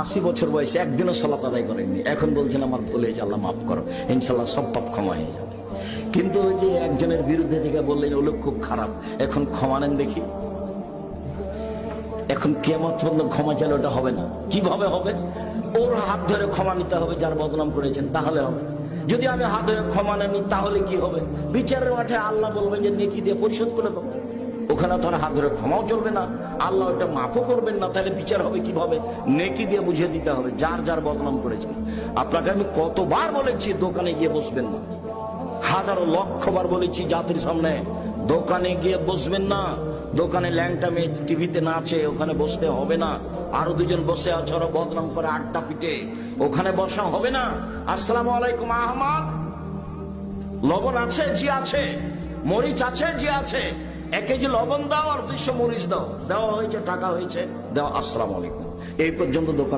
80 বছর বয়সে একদিনও সালাত আদায় করেননি, এখন বলছেন আমার ভুল হয়েছে, আল্লাহ মাফ করো, ইনশাল্লাহ সব পাপ ক্ষমা হয়ে যাবে। কিন্তু ওই যে একজনের বিরুদ্ধে থেকে বললেন ও লোক খুব খারাপ, এখন ক্ষমা নেন দেখি। এখন কিয়ামত পর্যন্ত ক্ষমা চাইলে ওটা হবে না। কিভাবে হবে? ওর হাত ধরে ক্ষমা নিতে হবে যার বদনাম করেছেন, তাহলে হবে। যদি আমি হাত ধরে ক্ষমা নেনি তাহলে কি হবে? বিচারের মাঠে আল্লাহ বলবেন যে নেকি দিয়ে পরিশোধ করে দেবো। ওখানে তার হাত ধরে ক্ষমাও চলবে না, আল্লাহ ওটা মাফও করবেন না। তাহলে বিচার হবে কিভাবে? নেকি দিয়ে বুঝিয়ে দিতে হবে যার যার বদনাম করেছেন। আপনাকে আমি কতবার বলেছি দোকানে গিয়ে বসবেন না, হাজারো লক্ষবার বলেছি জাতির সামনে দোকানে গিয়ে বসবেন না। দোকানে ল্যাংটা মেয়ে টিভিতে নাচে, ওখানে বসতে হবে না। আরো দুজন বসে আছে, ওরা বদনাম করে আড্ডা পিটে, ওখানে বসা হবে না। আসসালামু আলাইকুম আহমদ, লবণ আছে? জি আছে। মরিচ আছে? জি আছে। 1 কেজি লবণ দাও আর 200 মরিচ দাও। দেওয়া হয়েছে, টাকা হয়েছে, দাও, আসসালামু আলাইকুম। এই পর্যন্ত দোকান